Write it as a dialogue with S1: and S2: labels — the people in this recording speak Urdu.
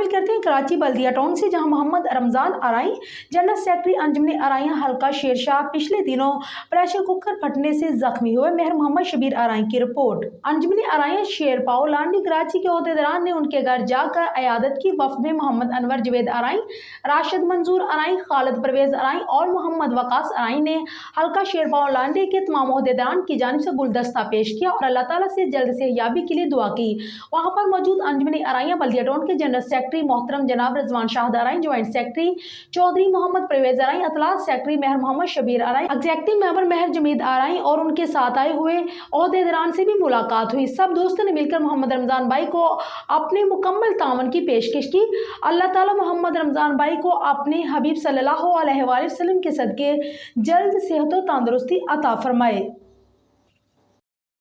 S1: شامل کرتے ہیں کراچی بلدیہ ٹاؤن سے، جہاں محمد رمضان آرائی جنرل سیکرٹری انجمن آرائیاں حلقہ شیر شاہ پچھلے دنوں پریشر کوکر پھٹنے سے زخمی ہوئے مہر محمد شبیر آرائی کی رپورٹ۔ انجمن آرائیاں شیر پاؤ لانڈی کراچی کے عہدیداران نے ان کے گھر جا کر عیادت کی۔ وفد میں محمد انور جوید آرائی، راشد منظور آرائی، خالد پرویز آرائی اور محمد وقاص آرائی نے حلقہ شیر پاؤ لانڈی کے تمام عہدیداران کی جانب سے گلدستہ پیش کیا اور اللہ تعالیٰ سے جلد صحتیابی کے لیے دعا کی۔ وہاں پر موجود انجمن آرائیاں بلدیہ ٹاؤن کے جنرل سیکرٹری محترم جناب رضوان شاہد آرائی، جوائنٹ سیکرٹری چودھری محمد پرویز آرائی، اطلاعات سیکرٹری مہر محمد شبیر آرائی، ایگزیکٹو ممبر مہر جمید آرائی اور ان کے ساتھ آئے ہوئے عہدیداران سے بھی ملاقات ہوئی۔ سب دوستوں نے مل کر محمد رمضان بھائی کو اپنے مکمل تعاون کی پیشکش کی۔ اللہ تعالیٰ محمد رمضان بھائی کو اپنے حبیب صلی اللہ علیہ وآلہ وسلم کے صدقے جلد صحت و تندرستی عطا فرمائے۔